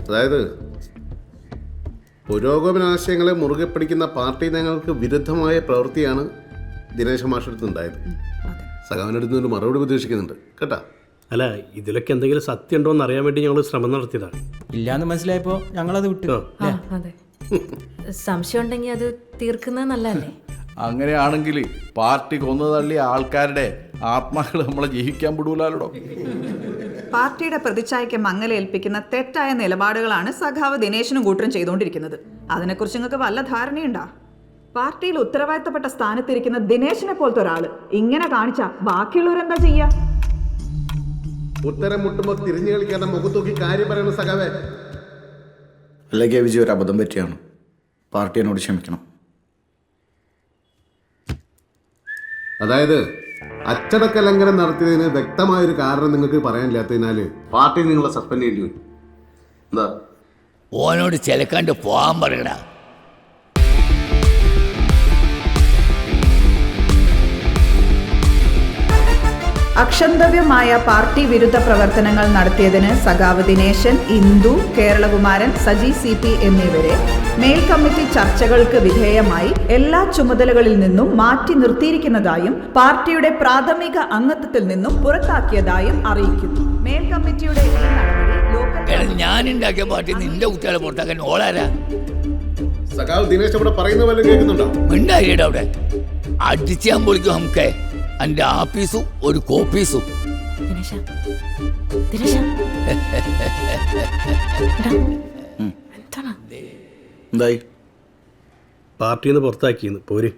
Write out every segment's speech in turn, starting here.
അതായത് പുരോഗമനാശയങ്ങളെ മുറുകെ പിടിക്കുന്ന പാർട്ടി നയങ്ങൾക്ക് വിരുദ്ധമായ പ്രവൃത്തിയാണ് ദിനേശ മാഷെടുത്തുണ്ടായത്. സഖാവിനടുത്ത് ഒരു മറുപടി പ്രതീക്ഷിക്കുന്നുണ്ട് കേട്ടാ. അല്ല, ഇതിലൊക്കെ എന്തെങ്കിലും സത്യം ഉണ്ടോ എന്ന് അറിയാൻ വേണ്ടി ഞങ്ങൾ ശ്രമം നടത്തിയതാണ്. ഇല്ലാന്ന് മനസ്സിലായപ്പോ ഞങ്ങളത് വിട്ടു. അതെ, സംശയം ഉണ്ടെങ്കിൽ അത് തീർക്കുന്നത് നല്ലതല്ലേ? അങ്ങനെയാണെങ്കിൽ പാർട്ടി കൊന്നു തള്ളിയ ആൾക്കാരുടെ ആത്മാക്കൾ നമ്മളെ ജീവിക്കാൻ വിടൂലോ. പാർട്ടിയുടെ പ്രതിച്ഛായയ്ക്ക് മങ്ങലേൽപ്പിക്കുന്ന തെറ്റായ നിലപാടുകളാണ് സഖാവ് ദിനേശനും കൂട്ടരും ചെയ്തുകൊണ്ടിരിക്കുന്നത്. അതിനെക്കുറിച്ച് നിങ്ങൾക്ക് വല്ല ധാരണയുണ്ടാ? പാർട്ടിയിൽ ഉത്തരവാദിത്തപ്പെട്ട സ്ഥാനത്തിരിക്കുന്ന ദിനേശിനെ പോലത്തെ ഒരാള് ഇങ്ങനെ കാണിച്ചാ ബാക്കിയുള്ളവരെന്താ ചെയ്യാ? ഉത്തരം മുട്ടുമ്പോൾ തിരിഞ്ഞു കളിക്കാതെ മുഖത്തൂക്കി കാര്യം പറയണ സഖാവേ. അല്ലെങ്കിൽ വിജയ് ഒരു അബദ്ധം പറ്റിയാണ്. പാർട്ടി എന്നോട് ക്ഷമിക്കണം. അതായത് അച്ചടക്ക ലംഘനം നടത്തിയതിന് വ്യക്തമായൊരു കാരണം നിങ്ങൾക്ക് പറയാനില്ലാത്തതിനാൽ പാർട്ടി നിങ്ങളെ സസ്പെൻഡ് ചെയ്യേണ്ടി വരും. എന്താ ഓനോട് ചിലക്കാണ്ട് പോകാൻ പറയണ. അക്ഷന്തവ്യമായ പാർട്ടി വിരുദ്ധ പ്രവർത്തനങ്ങൾ നടത്തിയതിന് സഖാവ് ദിനേശൻ, ഇന്ദു, കേരളകുമാരൻ, സജി CP എന്നിവരെ മേൽ കമ്മിറ്റി ചർച്ചകൾക്ക് വിധേയമായി എല്ലാ ചുമതലകളിൽ നിന്നും മാറ്റി നിർത്തിയിരിക്കുന്നതായും പാർട്ടിയുടെ പ്രാഥമിക അംഗത്വത്തിൽ നിന്നും പുറത്താക്കിയതായും അറിയിക്കുന്നു. മേൽ കമ്മിറ്റിയുടെ ഈ നടപടി ഞാനുണ്ടാക്കിയ പാർട്ടി നിന്റെ കുട്ടികളെ പുറത്താക്കാൻ ഓളാരാ? സഖാവ് ദിനേശ് ഇവിടെ പറയുന്ന വല്ലതും കേൾക്കുന്നുണ്ടോ? മിണ്ടായിടെ അവിടെ അടിച്ചാൻ പൊളിക്കും. നമുക്ക് എൻ്റെ ആഫീസും ഒരു കോപ്പീസും. എന്തായി? പാർട്ടിയിൽ നിന്ന് പുറത്താക്കിയെന്ന് പോര്.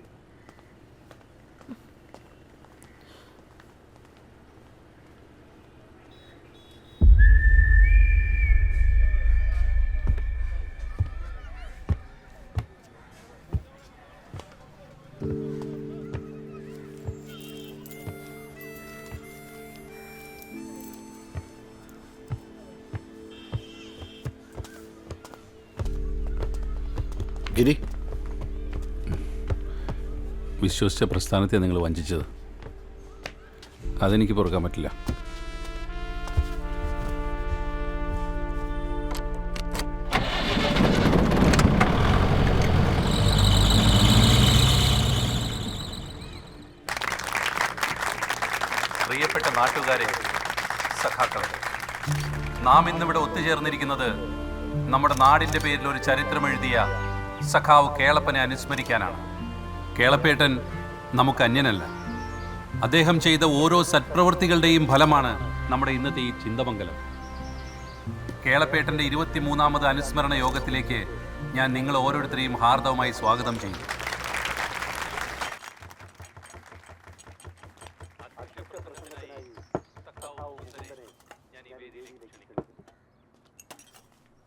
ഗിരി, വിശ്വസിച്ച പ്രസ്ഥാനത്തെ നിങ്ങൾ വഞ്ചിച്ചത് അതെനിക്ക് പൊറുക്കാൻ പറ്റില്ല. പ്രിയപ്പെട്ട നാട്ടുകാരെ, സഖാക്കളെ, നാം ഇന്നിവിടെ ഒത്തുചേർന്നിരിക്കുന്നത് നമ്മുടെ നാടിൻ്റെ പേരിൽ ഒരു ചരിത്രമെഴുതിയ സഖാവ് കേളപ്പനെ അനുസ്മരിക്കാനാണ്. കേളപ്പേട്ടൻ നമുക്ക് അന്യനല്ല. അദ്ദേഹം ചെയ്ത ഓരോ സത്പ്രവൃത്തികളുടെയും ഫലമാണ് നമ്മുടെ ഇന്നത്തെ ഈ ചിന്തമംഗലം. കേളപ്പേട്ടൻ്റെ 23ാമത് അനുസ്മരണ യോഗത്തിലേക്ക് ഞാൻ നിങ്ങൾ ഓരോരുത്തരെയും ഹാർദവമായി സ്വാഗതം ചെയ്യും.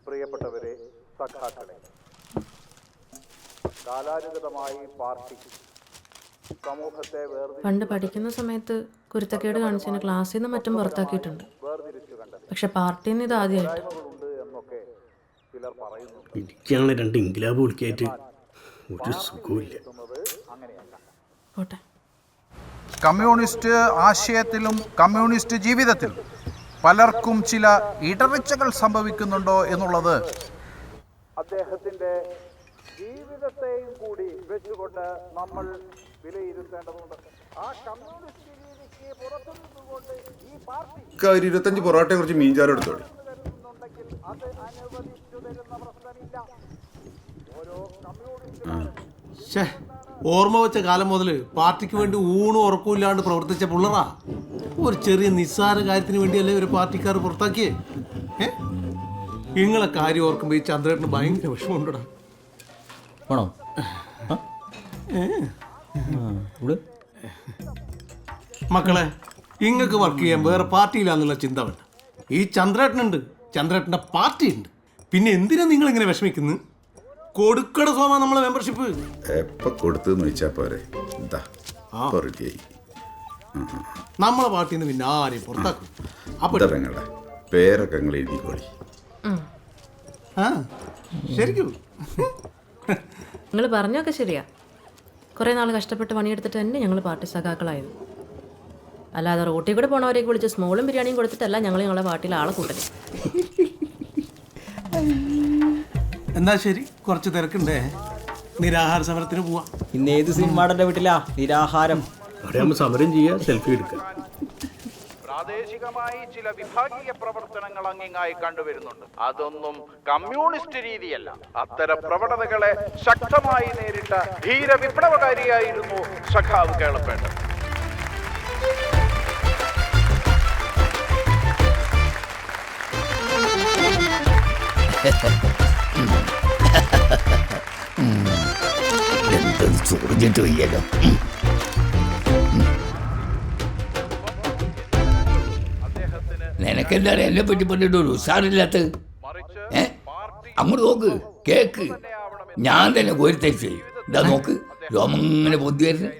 പ്രിയപ്പെട്ടവരെ, സഖാക്കളെ, കാലാനുഗതമായി പാർട്ടി സമൂഹത്തെ പണ്ട് പഠിക്കുന്ന സമയത്ത് കുരുത്തക്കേട് കാണിച്ചതിന് ക്ലാസ്സിൽ നിന്ന് മറ്റും പുറത്താക്കിയിട്ടുണ്ട്. പക്ഷെ പാർട്ടിയിൽ നിന്ന് ഇത് ആദ്യമായിട്ട്. എനിക്കാണ് 2 ഇൻക്ലാബ് വിളിക്കായിട്ട് ഒരു സുഖമില്ല. പോട്ടെ. കമ്മ്യൂണിസ്റ്റ് ആശയത്തിലും കമ്മ്യൂണിസ്റ്റ് ജീവിതത്തിലും പലർക്കും ചില ഇടർച്ചകൾ സംഭവിക്കുന്നുണ്ടോ എന്നുള്ളത് അദ്ദേഹത്തിന്റെ ജീവിതത്തെയും കൂടി വെച്ചുകൊണ്ട് നമ്മൾ വിലയിരുത്തേണ്ടതുണ്ട്. ആ കമ്മ്യൂണിസ്റ്റ് രീതിക്ക് പുറത്തു നിന്നുകൊണ്ട് ഈ പാർട്ടി 25 പൊറോട്ടയെ കുറിച്ച് മീൻചാരം എടുത്തോളി. അത് അനുവദിച്ചു തരുന്ന പ്രശ്നമില്ല. ഓരോ കമ്മ്യൂണിസ്റ്റ് ഓർമ്മ വെച്ച കാലം മുതൽ പാർട്ടിക്ക് വേണ്ടി ഊണും ഉറക്കമില്ലാണ്ട് പ്രവർത്തിച്ച പുള്ളറാ. ഒരു ചെറിയ നിസ്സാര കാര്യത്തിന് വേണ്ടിയല്ലേ ഒരു പാർട്ടിക്കാർ പുറത്താക്കിയേ? നിങ്ങളെ കാര്യം ഓർക്കുമ്പോൾ ഈ ചന്ദ്രേട്ടന് ഭയങ്കര വിഷമമുണ്ടടാ. ആണോ? മക്കളെ, ഇങ്ങക്ക് വർക്ക് ചെയ്യാൻ വേറെ പാർട്ടിയിലാന്നുള്ള ചിന്ത വേണ്ട. ഈ ചന്ദ്രേട്ടനുണ്ട്, ചന്ദ്രേട്ടൻ്റെ പാർട്ടിയുണ്ട്. പിന്നെ എന്തിനാ നിങ്ങൾ ഇങ്ങനെ വിഷമിക്കുന്നു? കൊടുക്കട സോമാ നമ്മളെ മെമ്പർഷിപ്പ് എപ്പോൾ കൊടുത്തെന്ന് വെച്ചാൽ പോരെ. നമ്മളെ പാർട്ടിയിൽ നിന്ന് പിന്നെ ആരെയും പുറത്താക്കും. അപ്പൊ പേരൊക്കെ നിങ്ങൾ എഴുതിക്കോളി. ശരിക്കും നിങ്ങൾ പറഞ്ഞൊക്കെ ശരിയാ. കുറേ നാൾ കഷ്ടപ്പെട്ട് പണിയെടുത്തിട്ട് തന്നെ ഞങ്ങൾ പാർട്ടി സഖാക്കളായത്. അല്ലാതെ റോട്ടിൽ കൂടെ പോണവരേക്ക് വിളിച്ച് സ്മോളും ബിരിയാണിയും കൊടുത്തിട്ടല്ല ഞങ്ങളെ പാർട്ടിയിൽ ആളെ കൂട്ടല്. എന്നാ ശരി, കുറച്ച് തിരക്കുണ്ടേ, നിരാഹാര സമരത്തിന് പോവാം. ഇന്ന് ഏത് സിനിമാടന്റെ വീട്ടിലാ നിരാഹാരം? അവിടെ ആകുമ്പോൾ സമരം ചെയ്യുക, സെൽഫി എടുക്കുക. പ്രാദേശികമായി ചില വിഭാഗീയ പ്രവർത്തനങ്ങൾ അങ്ങിങ്ങായി കണ്ടുവരുന്നുണ്ട്. അതൊന്നും കമ്മ്യൂണിസ്റ്റ് രീതിയല്ല. അത്തരം പ്രവണതകളെ ശക്തമായി നേരിട്ട ധീര വിപ്ലവകാരിയായിരുന്നു സഖാവ് കേളപ്പേട്ടൻ. എന്തൊരു ചോദിച്ചിട്ട് വയ്യല്ലോ. നിനക്കെന്താണ് എന്നെ പറ്റി പറഞ്ഞിട്ട് ഒരു ഉഷാറില്ലാത്ത? അങ്ങോട്ട് നോക്ക്, കേക്ക്. ഞാൻ തന്നെ കോരിത്തേക്ക് ചെയ്യും. ഇതാ നോക്ക്, രോമങ്ങനെ പൊന്തി വരുന്നത്.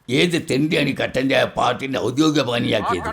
ഏത് തെണ്ടിയാണ് ഈ കട്ടൻ ചായ പാർട്ടിന്റെ ഔദ്യോഗിക പാനിയാക്കിയത്?